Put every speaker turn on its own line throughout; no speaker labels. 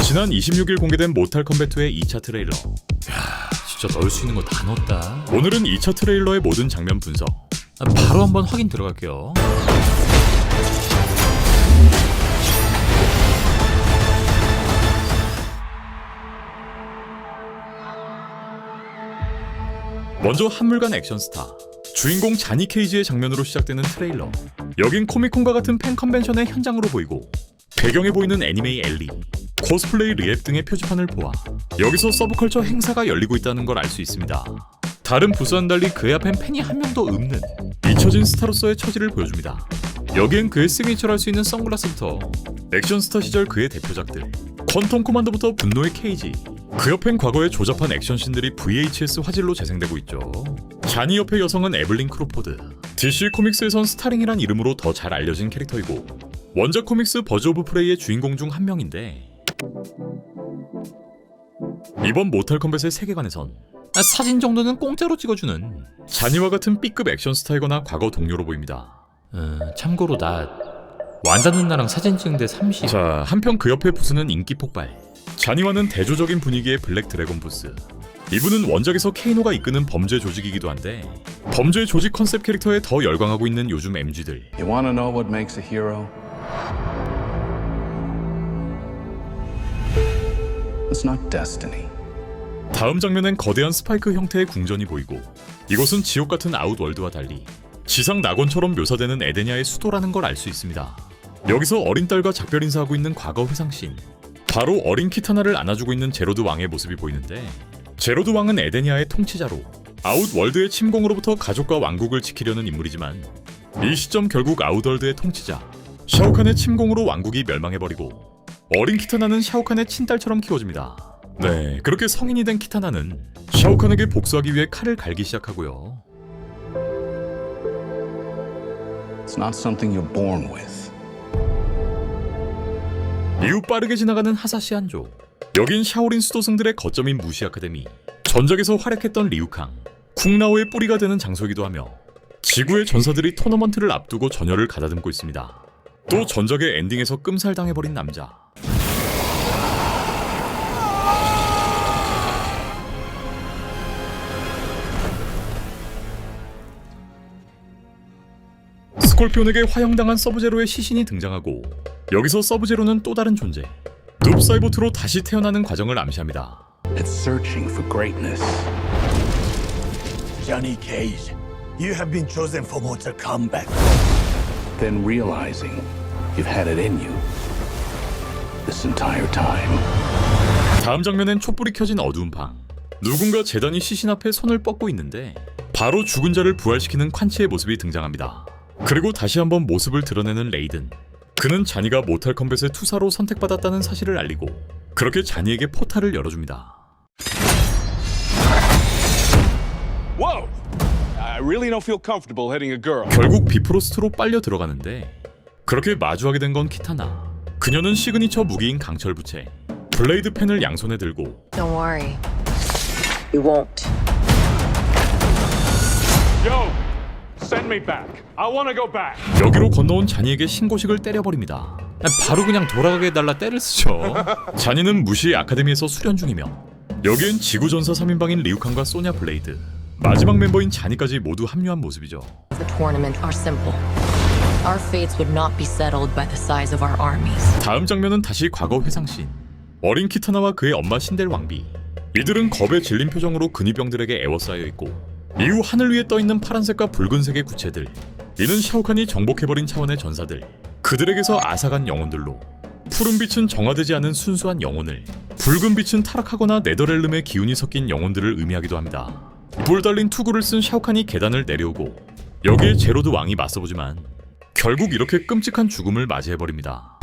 지난 26일 공개된 모탈 컴뱃 2의 2차 트레일러.
야, 진짜 넣을 수 있는 거 다 넣었다.
오늘은 2차 트레일러의 모든 장면 분석.
바로 한번 확인 들어갈게요.
먼저 한물간 액션 스타 주인공 자니 케이지의 장면으로 시작되는 트레일러. 여긴 코미콘과 같은 팬 컨벤션의 현장으로 보이고 배경에 보이는 애니메이 엘리, 코스플레이 리앱 등의 표지판을 보아 여기서 서브컬처 행사가 열리고 있다는 걸 알 수 있습니다. 다른 부스와는 달리 그의 앞엔 팬이 한 명도 없는 잊혀진 스타로서의 처지를 보여줍니다. 여기엔 그의 시그니처를 할 수 있는 선글라스부터 액션 스타 시절 그의 대표작들 퀀텀 코만도부터 분노의 케이지, 그 옆엔 과거의 조잡한 액션씬들이 VHS 화질로 재생되고 있죠. 자니 옆의 여성은 에블린 크로포드. DC 코믹스에선 스타링이란 이름으로 더 잘 알려진 캐릭터이고 원작 코믹스 버즈 오브 프레이의 주인공 중 한 명인데 이번 모탈 컴뱃의 세계관에선
사진 정도는 공짜로 찍어주는
자니와 같은 B급 액션 스타이거나 과거 동료로 보입니다.
참고로 나 완다 누나랑 사진 찍는데 30.
자, 한편 그 옆의 부스는 인기 폭발. 자니와는 대조적인 분위기의 블랙 드래곤 부스. 이분은 원작에서 케이노가 이끄는 범죄 조직이기도 한데 범죄 조직 컨셉 캐릭터에 더 열광하고 있는 요즘 MG들.
You wanna know what makes a hero? It's not destiny.
다음 장면엔 거대한 스파이크 형태의 궁전이 보이고 이곳은 지옥 같은 아웃월드와 달리 지상 낙원처럼 묘사되는 에데니아의 수도라는 걸 알 수 있습니다. 여기서 어린 딸과 작별 인사하고 있는 과거 회상씬. 바로 어린 키타나를 안아주고 있는 제로드 왕의 모습이 보이는데 제로드 왕은 에데니아의 통치자로 아웃월드의 침공으로부터 가족과 왕국을 지키려는 인물이지만 이 시점 결국 아웃월드의 통치자 샤오칸의 침공으로 왕국이 멸망해버리고 어린 키타나는 샤오칸의 친딸처럼 키워집니다. 네, 그렇게 성인이 된 키타나는 샤오칸에게 복수하기 위해 칼을 갈기 시작하고요.
It's not something you're born with.
이후 빠르게 지나가는 하사시 한조. 여긴 샤오린 수도승들의 거점인 무시 아카데미. 전작에서 활약했던 리우캉, 쿵라오의 뿌리가 되는 장소이기도 하며 지구의 전사들이 토너먼트를 앞두고 전열을 가다듬고 있습니다. 또 전작의 엔딩에서 끔살당해버린 남자. 스콜피온에게 화형당한 서브제로의 시신이 등장하고 여기서 서브제로는 또 다른 존재 눕 사이보트로 다시 태어나는 과정을 암시합니다.
It's searching for greatness.
Johnny Cage, you have been chosen for Mortal Kombat.
Then realizing you've had it in you this entire time.
다음 장면엔 촛불이 켜진 어두운 방. 누군가 재단이 시신 앞에 손을 뻗고 있는데 바로 죽은 자를 부활시키는 콴치의 모습이 등장합니다. 그리고 다시 한번 모습을 드러내는 레이든. 그는 자니가 모탈 컴뱃의 투사로 선택받았다는 사실을 알리고 그렇게 자니에게 포탈을 열어줍니다.
Whoa! I really don't feel comfortable hitting a girl.
결국 비프로스트로 빨려 들어가는데 그렇게 마주하게 된 건 키타나. 그녀는 시그니처 무기인 강철 부채 블레이드 펜을 양손에 들고
Don't worry. You won't.
Yo, send me back. I want to go back.
여기로 건너온 자니에게 신고식을 때려버립니다.
바로 그냥 돌아가게 해달라 때를 쓰죠.
자니는 무시 아카데미에서 수련 중이며 여기엔 지구전사 3인방인 리우칸과 소냐 블레이드, 마지막 멤버인 자니까지 모두 합류한 모습이죠.
The tournament are simple. Our fates would not be settled by the size of our armies.
다음 장면은 다시 과거 회상씬. 어린 키타나와 그의 엄마 신델 왕비. 이들은 겁에 질린 표정으로 근위병들에게 애워싸여 있고 이후 하늘 위에 떠있는 파란색과 붉은색의 구체들. 이는 샤오칸이 정복해버린 차원의 전사들. 그들에게서 앗아간 영혼들로 푸른 빛은 정화되지 않은 순수한 영혼을, 붉은 빛은 타락하거나 네더렐름의 기운이 섞인 영혼들을 의미하기도 합니다. 뿔 달린 투구를 쓴 샤오칸이 계단을 내려오고 여기에 제로드 왕이 맞서보지만 결국 이렇게 끔찍한 죽음을 맞이해버립니다.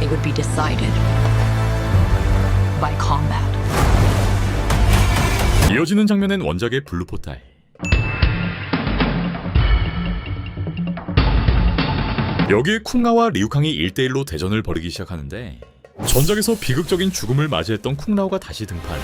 It would be decided by combat.
이어지는 장면엔 원작의 블루 포탈. 여기에 쿵라오와 리우캉이 1대1로 대전을 벌이기 시작하는데 전작에서 비극적인 죽음을 맞이했던 쿵라오가 다시 등판.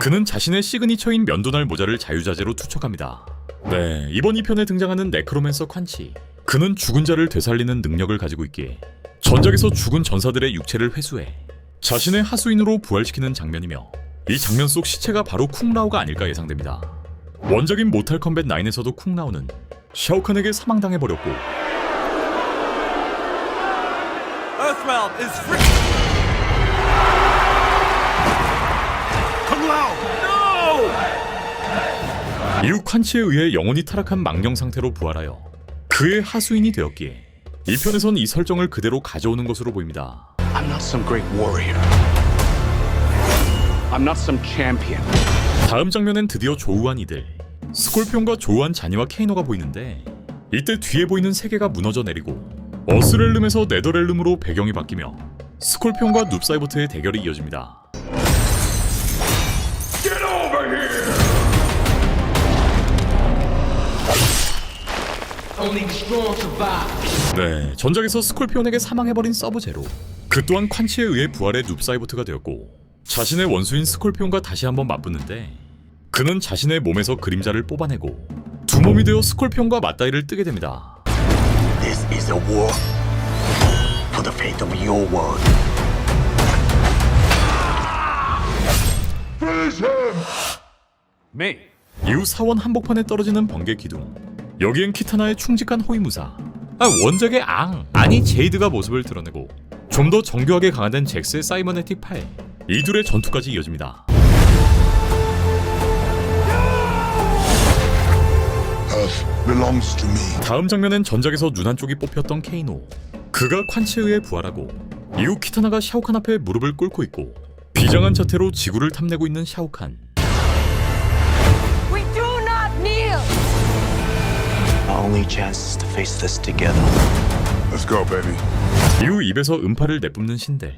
그는 자신의 시그니처인 면도날 모자를 자유자재로 투척합니다. 네, 이번 2편에 등장하는 네크로맨서 콴치. 그는 죽은 자를 되살리는 능력을 가지고 있기에 전작에서 죽은 전사들의 육체를 회수해 자신의 하수인으로 부활시키는 장면이며, 이 장면 속 시체가 바로 쿵라오가 아닐까 예상됩니다. 원작인 모탈 컴뱃 9에서도 쿵라오는 샤오칸에게 사망당해버렸고, 이후 콴치에 의해 영혼이 타락한 망령 상태로 부활하여 그의 하수인이 되었기에 이 편에선 이 설정을 그대로 가져오는 것으로 보입니다.
I'm not some great warrior. I'm not some champion.
다음 장면엔 드디어 조우한 이들, 스콜피온과 조우한 자니와 케이노가 보이는데, 이때 뒤에 보이는 세계가 무너져 내리고 어스렐름에서 네더렐름으로 배경이 바뀌며 스콜피온과 눕사이버트의 대결이 이어집니다. 네, 전작에서 스콜피온에게 사망해버린 서브제로, 그 또한 콴치에 의해 부활의 눕사이버트가 되었고 자신의 원수인 스콜피온과 다시 한번 맞붙는데, 그는 자신의 몸에서 그림자를 뽑아내고 두 몸이 되어 스콜피온과 맞다이를 뜨게 됩니다.
This is a war for the fate of your world.
Me.
이후 사원 한복판에 떨어지는 번개 기둥, 여기엔 키타나의 충직한 호위무사, 원작의 아니 제이드가 모습을 드러내고 좀 더 정교하게 강화된 잭스의 사이버네틱 팔, 이 둘의 전투까지 이어집니다.
Earth belongs to me.
다음 장면엔 전작에서 눈 한쪽이 뽑혔던 케이노, 그가 콴치에 의해 부활하고 이후 키타나가 샤오칸 앞에 무릎을 꿇고 있고 비장한 자태로 지구를 탐내고 있는 샤오칸.
We do not kneel!
Our only chance is to face this together.
Let's go, baby.
이후 입에서 음파를 내뿜는 신델,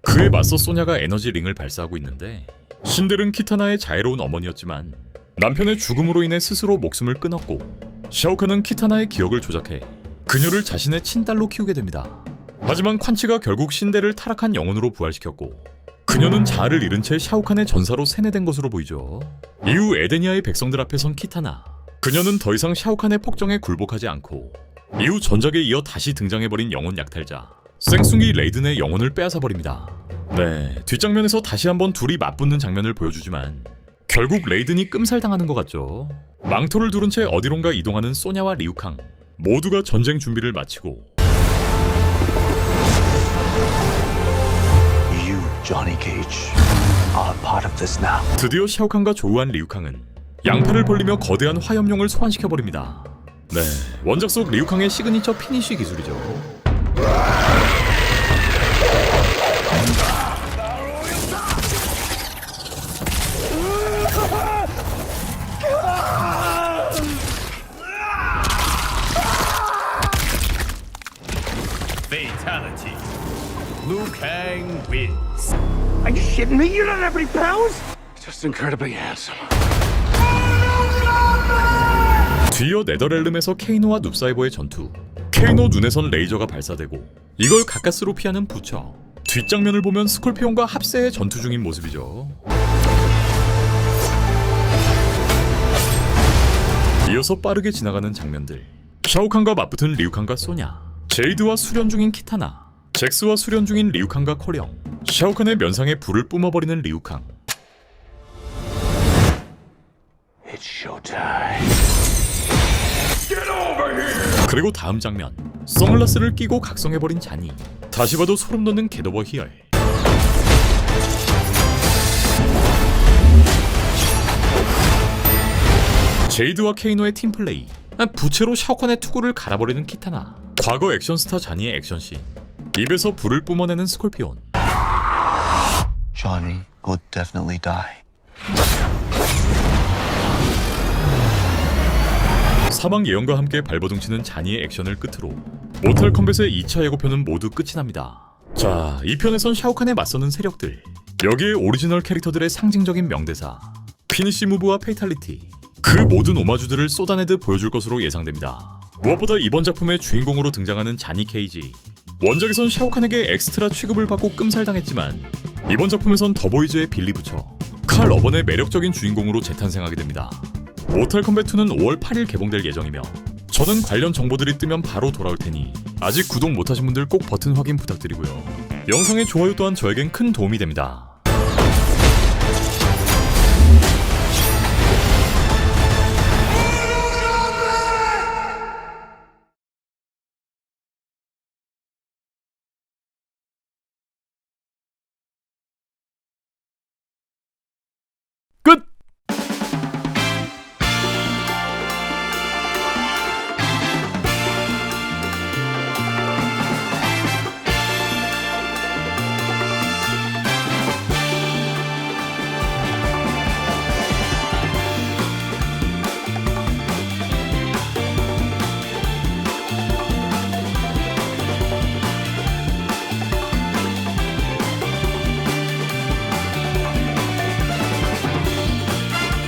그에 맞서 소냐가 에너지 링을 발사하고 있는데, 신델은 키타나의 자애로운 어머니였지만 남편의 죽음으로 인해 스스로 목숨을 끊었고, 샤오칸은 키타나의 기억을 조작해 그녀를 자신의 친딸로 키우게 됩니다. 하지만 콴치가 결국 신델을 타락한 영혼으로 부활시켰고, 그녀는 자아를 잃은 채 샤오칸의 전사로 세뇌된 것으로 보이죠. 이후 에데니아의 백성들 앞에 선 키타나, 그녀는 더 이상 샤오칸의 폭정에 굴복하지 않고 이후 전작에 이어 다시 등장해버린 영혼 약탈자 생숭이 레이든의 영혼을 빼앗아버립니다. 네, 뒷장면에서 다시 한번 둘이 맞붙는 장면을 보여주지만 결국 레이든이 끔살당하는 것 같죠. 망토를 두른 채 어디론가 이동하는 소냐와 리우캉, 모두가 전쟁 준비를 마치고
You, Johnny Cage, are a part of this now.
드디어 샤오칸과 조우한 리우캉은 양팔을 벌리며 거대한 화염룡을 소환시켜버립니다. 네, 원작 속 리우캉의 시그니처 피니쉬 기술이죠.
Fatality. Liu Kang wins.
Are you shitting me? You don't have any powers?
Just incredibly handsome.
뒤이어 네더렐름에서 케이노와 눕사이버의 전투, 케이노 눈에선 레이저가 발사되고 이걸 가까스로 피하는 부처, 뒷장면을 보면 스콜피온과 합세의 전투 중인 모습이죠. 이어서 빠르게 지나가는 장면들, 샤오칸과 맞붙은 리우칸과 소냐, 제이드와 수련 중인 키타나, 잭스와 수련 중인 리우칸과 코령, 샤오칸의 면상에 불을 뿜어버리는 리우칸.
It's showtime.
그리고 다음 장면, 선글라스를 끼고 각성해버린 자니, 다시 봐도 소름 돋는 겟 오버 히얼. 제이드와 케이노의 팀플레이, 부채로 샤오칸의 투구를 갈아버리는 키타나, 과거 액션스타 자니의 액션씬, 입에서 불을 뿜어내는 스콜피온.
Johnny will definitely die.
사망 예언과 함께 발버둥치는 자니의 액션을 끝으로 모탈 컴뱃의 2차 예고편은 모두 끝이 납니다. 자, 이 편에선 샤오칸에 맞서는 세력들, 여기에 오리지널 캐릭터들의 상징적인 명대사, 피니시 무브와 페이탈리티, 그 모든 오마주들을 쏟아내듯 보여줄 것으로 예상됩니다. 무엇보다 이번 작품의 주인공으로 등장하는 자니 케이지, 원작에선 샤오칸에게 엑스트라 취급을 받고 끔살당했지만 이번 작품에선 더보이즈의 빌리 부처, 칼 어번의 매력적인 주인공으로 재탄생하게 됩니다. 모탈 컴뱃 2는 5월 8일 개봉될 예정이며 저는 관련 정보들이 뜨면 바로 돌아올 테니 아직 구독 못하신 분들 꼭 버튼 확인 부탁드리고요. 영상의 좋아요 또한 저에겐 큰 도움이 됩니다.